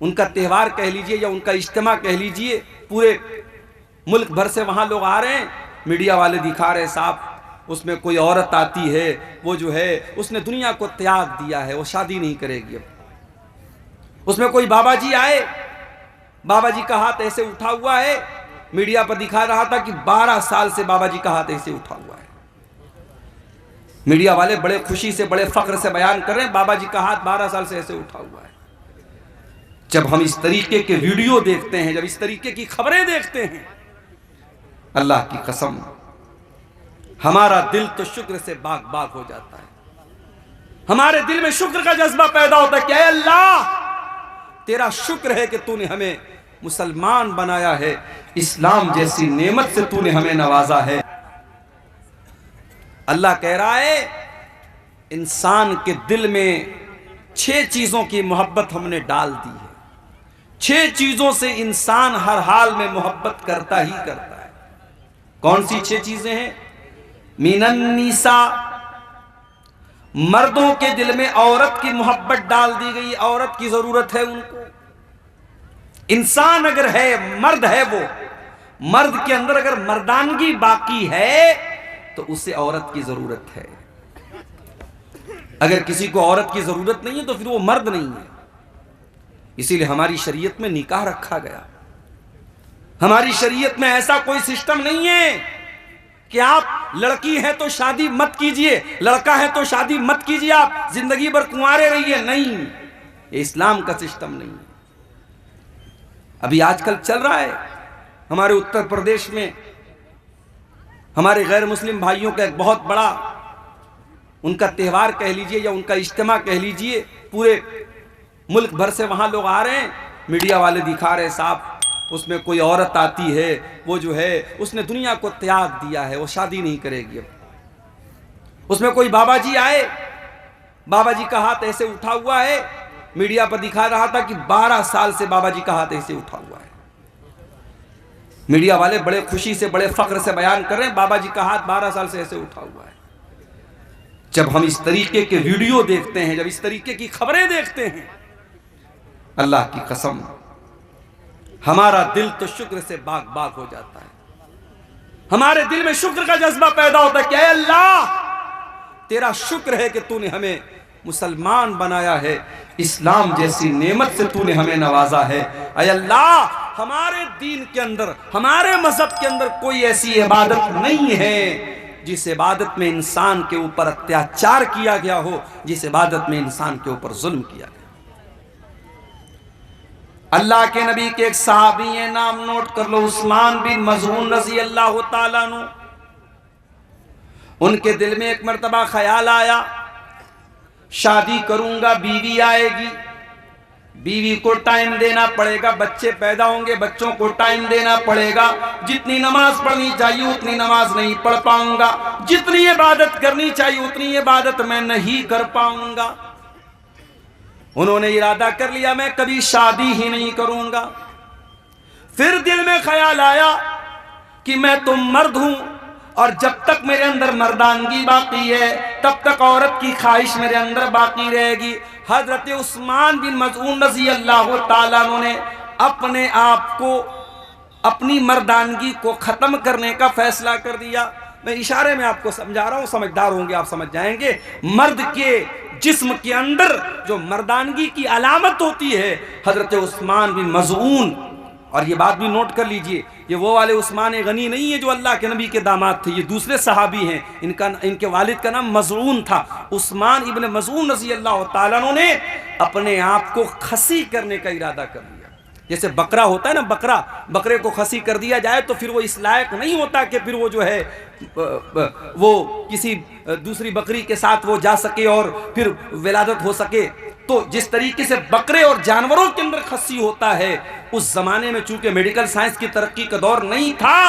उनका त्यौहार कह लीजिए या उनका इज्तिमा कह लीजिए, पूरे मुल्क भर से वहाँ लोग आ रहे हैं, मीडिया वाले दिखा रहे हैं साहब उसमें कोई औरत आती है, वो जो है उसने दुनिया को त्याग दिया है, वो शादी नहीं करेगी। अब उसमें कोई बाबा जी आए, बाबा जी का हाथ ऐसे उठा हुआ है, मीडिया पर दिखा रहा था कि 12 साल से बाबा जी का हाथ ऐसे उठा हुआ है। मीडिया वाले बड़े खुशी से बड़े फख्र से बयान कर रहे हैं बाबा जी का हाथ 12 साल से ऐसे उठा हुआ है। जब हम इस तरीके के वीडियो देखते हैं, जब इस तरीके की खबरें देखते हैं, अल्लाह की कसम हमारा दिल तो शुक्र से बाग बाग हो जाता है। हमारे दिल में शुक्र का जज्बा पैदा होता है कि ऐ अल्लाह तेरा शुक्र है कि तूने हमें मुसलमान बनाया है, इस्लाम जैसी नेमत से तूने हमें नवाजा है। अल्लाह कह रहा है इंसान के दिल में 6 चीजों की मोहब्बत हमने डाल दी है। 6 चीजों से इंसान हर हाल में मोहब्बत करता ही करता है। कौन सी 6 चीजें हैं? मिनन निसा, मर्दों के दिल में औरत की मोहब्बत डाल दी गई, औरत की जरूरत है उनको। इंसान अगर है, मर्द है, वो मर्द के अंदर अगर मर्दानगी बाकी है तो उसे औरत की जरूरत है। अगर किसी को औरत की जरूरत नहीं है तो फिर वो मर्द नहीं है। इसीलिए हमारी शरीयत में निकाह रखा गया। हमारी शरीयत में ऐसा कोई सिस्टम नहीं है कि आप लड़की है तो शादी मत कीजिए, लड़का है तो शादी मत कीजिए, आप जिंदगी भर कुंवारे रहिए। नहीं, ये इस्लाम का सिस्टम नहीं है। अभी आजकल चल रहा है हमारे उत्तर प्रदेश में, हमारे गैर मुस्लिम भाइयों का एक बहुत बड़ा उनका त्यौहार कह लीजिए या उनका इज्तिमा कह लीजिए, पूरे मुल्क भर से वहाँ लोग आ रहे हैं, मीडिया वाले दिखा रहे हैं साहब उसमें कोई औरत आती है, वो जो है उसने दुनिया को त्याग दिया है, वो शादी नहीं करेगी। अब उसमें कोई बाबा जी आए, बाबा जी का हाथ ऐसे उठा हुआ है, मीडिया पर दिखा रहा था कि 12 साल से बाबा जी का हाथ ऐसे उठा हुआ है। मीडिया वाले बड़े खुशी से बड़े फख्र से बयान कर रहे हैं बाबा जी का हाथ 12 साल से ऐसे उठा हुआ है। जब हम इस तरीके के वीडियो देखते हैं, जब इस तरीके की खबरें देखते हैं, अल्लाह की कसम हमारा दिल तो शुक्र से बाग बाग हो जाता है। हमारे दिल में शुक्र का जज्बा पैदा होता है कि ऐ अल्लाह तेरा शुक्र है कि तूने हमें मुसलमान बनाया है, इस्लाम जैसी नेमत से तूने हमें नवाजा है। ऐ अल्लाह हमारे दीन के अंदर, हमारे मजहब के अंदर कोई ऐसी इबादत नहीं है जिस इबादत में इंसान के ऊपर अत्याचार किया गया हो, जिस इबादत में इंसान के ऊपर जुल्म किया गया। अल्लाह के नबी के एक सहाबी है, नाम नोट कर लो, उस्मान बिन मज़ऊन रज़ी अल्लाह ताला अन्हु। उनके दिल में एक मर्तबा ख्याल आया शादी करूंगा, बीवी आएगी, बीवी को टाइम देना पड़ेगा, बच्चे पैदा होंगे, बच्चों को टाइम देना पड़ेगा, जितनी नमाज पढ़नी चाहिए उतनी नमाज नहीं पढ़ पाऊंगा, जितनी इबादत करनी चाहिए उतनी इबादत मैं नहीं कर पाऊंगा। उन्होंने इरादा कर लिया मैं कभी शादी ही नहीं करूंगा। फिर दिल में ख्याल आया कि मैं तो मर्द हूं और जब तक मेरे अंदर मर्दानगी बाकी है तब तक औरत की ख्वाहिश मेरे अंदर बाकी रहेगी। हजरत उस्मान बिन मज़ऊन रज़ी अल्लाह ताला ने अपने आप को, अपनी मर्दानगी को खत्म करने का फैसला कर दिया। मैं इशारे में आपको समझा रहा हूं, समझदार होंगे आप समझ जाएंगे। मर्द के जिस्म के अंदर जो मर्दानगी की अलामत होती है, हजरत उस्मान बिन मज़ऊन, और ये बात भी नोट कर लीजिए, ये वो वाले उस्मान गनी नहीं है जो अल्लाह के नबी के दामाद थे, ये दूसरे सहाबी हैं। इनके वालिद का नाम मज़ऊन था। उस्मान इब्न मज़ऊन रज़ी अल्लाह ताला अन्हु ने अपने आप को खसी करने का इरादा कर लिया। जैसे बकरा होता है ना, बकरे को खसी कर दिया जाए तो फिर वो इस लायक नहीं होता कि फिर वो जो है वो किसी दूसरी बकरी के साथ वो जा सके और फिर विलादत हो सके। तो जिस तरीके से बकरे और जानवरों के अंदर खसी होता है, उस जमाने में चूंकि मेडिकल साइंस की तरक्की का दौर नहीं था,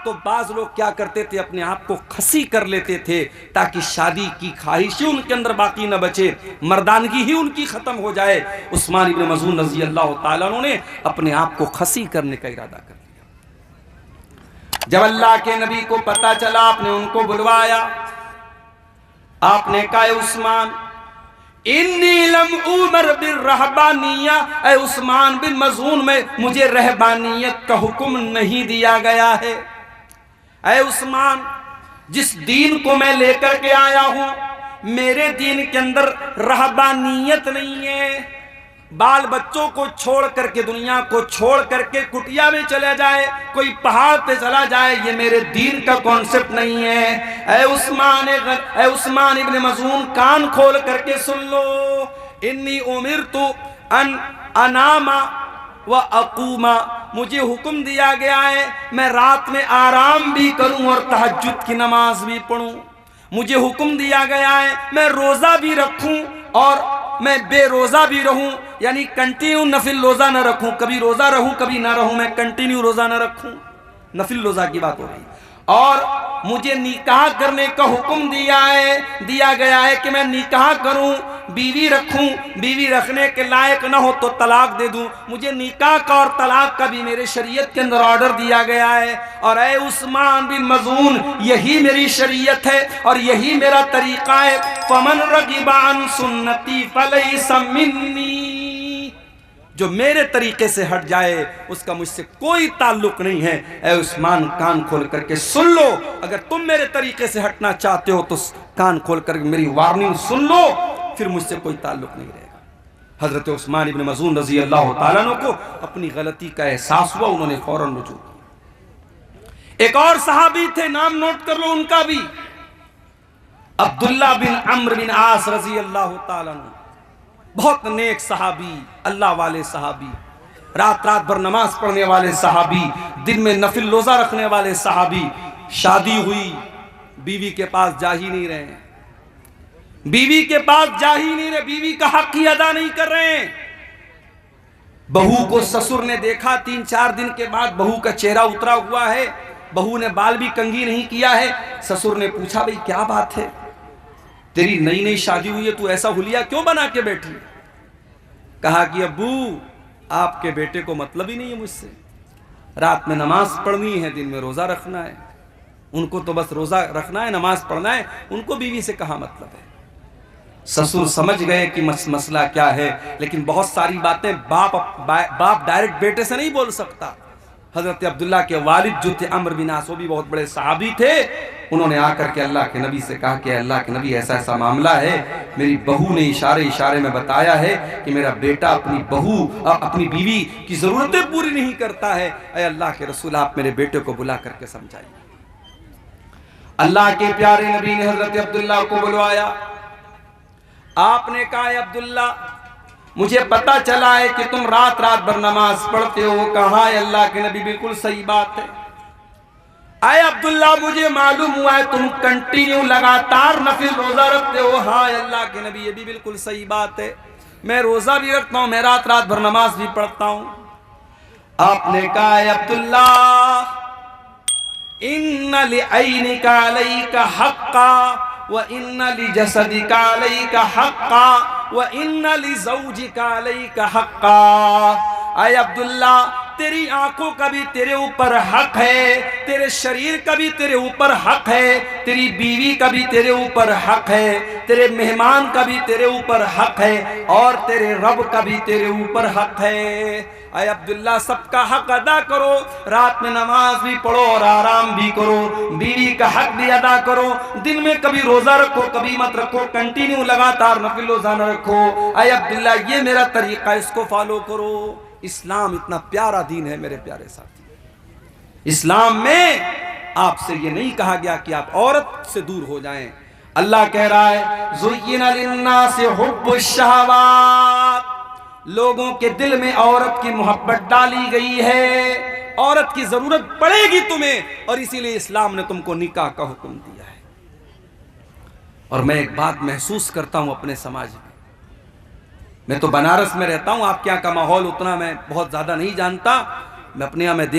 तो बाज लोग क्या करते थे, अपने आप को खसी कर लेते थे ताकि शादी की ख्वाहिश ही उनके अंदर बाकी न बचे, मर्दानगी ही उनकी खत्म हो जाए। उस्मान इब्न मज़ऊन रज़ी अल्लाह ताला अन्हु ने अपने आप को खसी करने का इरादा कर लिया। जब अल्लाह के नबी को पता चला, आपने उनको बुलवाया, आपने कहा उस्मान इन्नी लम उमर बिर रहबानिया, ऐ उस्मान बिन मज़ून में मुझे रहबानियत का हुक्म नहीं दिया गया है। ऐ उस्मान, जिस दीन को मैं लेकर के आया हूं, मेरे दीन के अंदर रहबानियत नहीं है। बाल बच्चों को छोड़ करके, दुनिया को छोड़ करके कुटिया में चले जाए, कोई पहाड़ पे चला जाए, ये मेरे दीन का कॉन्सेप्ट नहीं है। ऐ उस्मान इब्न मज़ून, कान खोल करके सुन लो। इन्नी उमिरतु अन अनामा व अकूमा, मुझे हुक्म दिया गया है मैं रात में आराम भी करूं और तहज्जुद की नमाज भी पढ़ूं। मुझे हुक्म दिया गया है मैं रोजा भी रखूं और मैं बेरोजा भी रहूं, यानी कंटिन्यू नफिल रोजा न रखूं, कभी रोजा रहूं कभी ना रहूं, मैं कंटिन्यू रोजा न रखूं। नफिल रोजा की बात हो रही। और मुझे निकाह करने का हुक्म दिया गया है कि मैं निकाह करूं, बीवी रखूं, बीवी रखने के लायक ना हो तो तलाक दे दूं। मुझे निकाह का और तलाक का भी मेरे शरीयत के अंदर ऑर्डर दिया गया है। और ऐ उस्मान बिन मज़ून, यही मेरी शरीयत है और यही मेरा तरीका है। फमन रगिबा अन सुन्नती फलैसा मिन्नी, जो मेरे तरीके से हट जाए उसका मुझसे कोई ताल्लुक नहीं है। ऐ उस्मान, कान खोल करके सुन लो, अगर तुम मेरे तरीके से हटना चाहते हो तो कान खोल कर मेरी वार्निंग सुन लो, फिर मुझसे कोई ताल्लुक नहीं रहेगा। हजरत उस्मान इब्न मज़ून रज़ी अल्लाह तआला अन्हु को अपनी गलती का एहसास हुआ, उन्होंने फौरन रुजू किया। एक और सहाबी थे, नाम नोट कर लो उनका भी, अब्दुल्ला बिन अम्र बिन आस रज़ी अल्लाह तआला अन्हु, बहुत नेक सहाबी, अल्लाह वाले सहाबी, रात रात भर नमाज पढ़ने वाले सहाबी, दिन में नफिल रोजा रखने वाले सहाबी। शादी हुई, बीवी के पास जा ही नहीं रहे, बीवी के पास जा ही नहीं रहे, बीवी का हक ही अदा नहीं कर रहे हैं। बहू को ससुर ने देखा, 3-4 दिन के बाद बहू का चेहरा उतरा हुआ है, बहू ने बाल भी कंघी नहीं किया है। ससुर ने पूछा, भाई क्या बात है, तेरी नई नई शादी हुई है, तू ऐसा हुलिया क्यों बना के बैठी? कहा कि अब्बू, आपके बेटे को मतलब ही नहीं है मुझसे, रात में नमाज पढ़नी है, दिन में रोजा रखना है, उनको तो बस रोजा रखना है, नमाज पढ़ना है, उनको बीवी से कहा मतलब है। ससुर समझ गए कि मसला क्या है, लेकिन बहुत सारी बातें बाप डायरेक्ट बेटे से नहीं बोल सकता। हजरत अब्दुल्ला के वालिद जो थे अम्र बिन आस, वो भी बहुत बड़े सहाबी थे, उन्होंने आकर के अल्लाह के नबी से कहा कि अल्लाह के नबी, ऐसा ऐसा मामला है, मेरी बहू ने इशारे में बताया है कि मेरा बेटा अपनी बीवी की जरूरतें पूरी नहीं करता है। ऐ अल्लाह के रसूल, आप मेरे बेटे को बुला करके समझाइए। अल्लाह के प्यारे नबी ने हजरत अब्दुल्ला को बुलवाया। आपने कहा, अब्दुल्ला, मुझे पता चला है कि तुम रात रात भर नमाज पढ़ते हो। कहा, अल्लाह के नबी, बिल्कुल सही बात है। आए अब्दुल्ला, मुझे मालूम हुआ है तुम कंटिन्यू लगातार नफिल रोजा रखते हो। हाँ अल्लाह के नबी, ये भी बिल्कुल सही बात है, मैं रोजा भी रखता हूं, मैं रात रात भर नमाज भी पढ़ता हूं। आपने कहा, अब्दुल्ला, इन्ना लिअयनिका अलैका हक्का व इन्ना लिजसदिका अलैका हक्का व इन्ना लिज़ौजिका अलैका हक्का। आए अब्दुल्ला, तेरी आंखों का भी तेरे ऊपर हक है, तेरे शरीर का भी तेरे ऊपर हक है, तेरी बीवी का भी तेरे ऊपर हक है, तेरे मेहमान का भी तेरे ऊपर हक है, और तेरे रब का भी तेरे ऊपर हक है। अय अब्दुल्ला, सबका हक अदा करो, रात में नमाज भी पढ़ो और आराम भी करो, बीवी का हक भी अदा करो, दिन में कभी रोजा रखो कभी मत रखो, कंटिन्यू लगातार नफिल रोजा न रखो। अय अब्दुल्ला, ये मेरा तरीका, इसको फॉलो करो। इस्लाम इतना प्यारा दीन है मेरे प्यारे साथी। इस्लाम में आपसे ये नहीं कहा गया कि आप औरत से दूर हो जाएं। अल्लाह कह रहा है, ज़ुय्यिना लिन्नासि हुब्बुश शहवात, लोगों के दिल में औरत की मोहब्बत डाली गई है, औरत की जरूरत पड़ेगी तुम्हें, और इसीलिए इस्लाम ने तुमको निकाह का हुक्म दिया है। और मैं एक बात महसूस करता हूं अपने समाज में, मैं तो बनारस में रहता हूं, आपके यहाँ का माहौल उतना मैं बहुत ज्यादा नहीं जानता, मैं अपने यहाँ में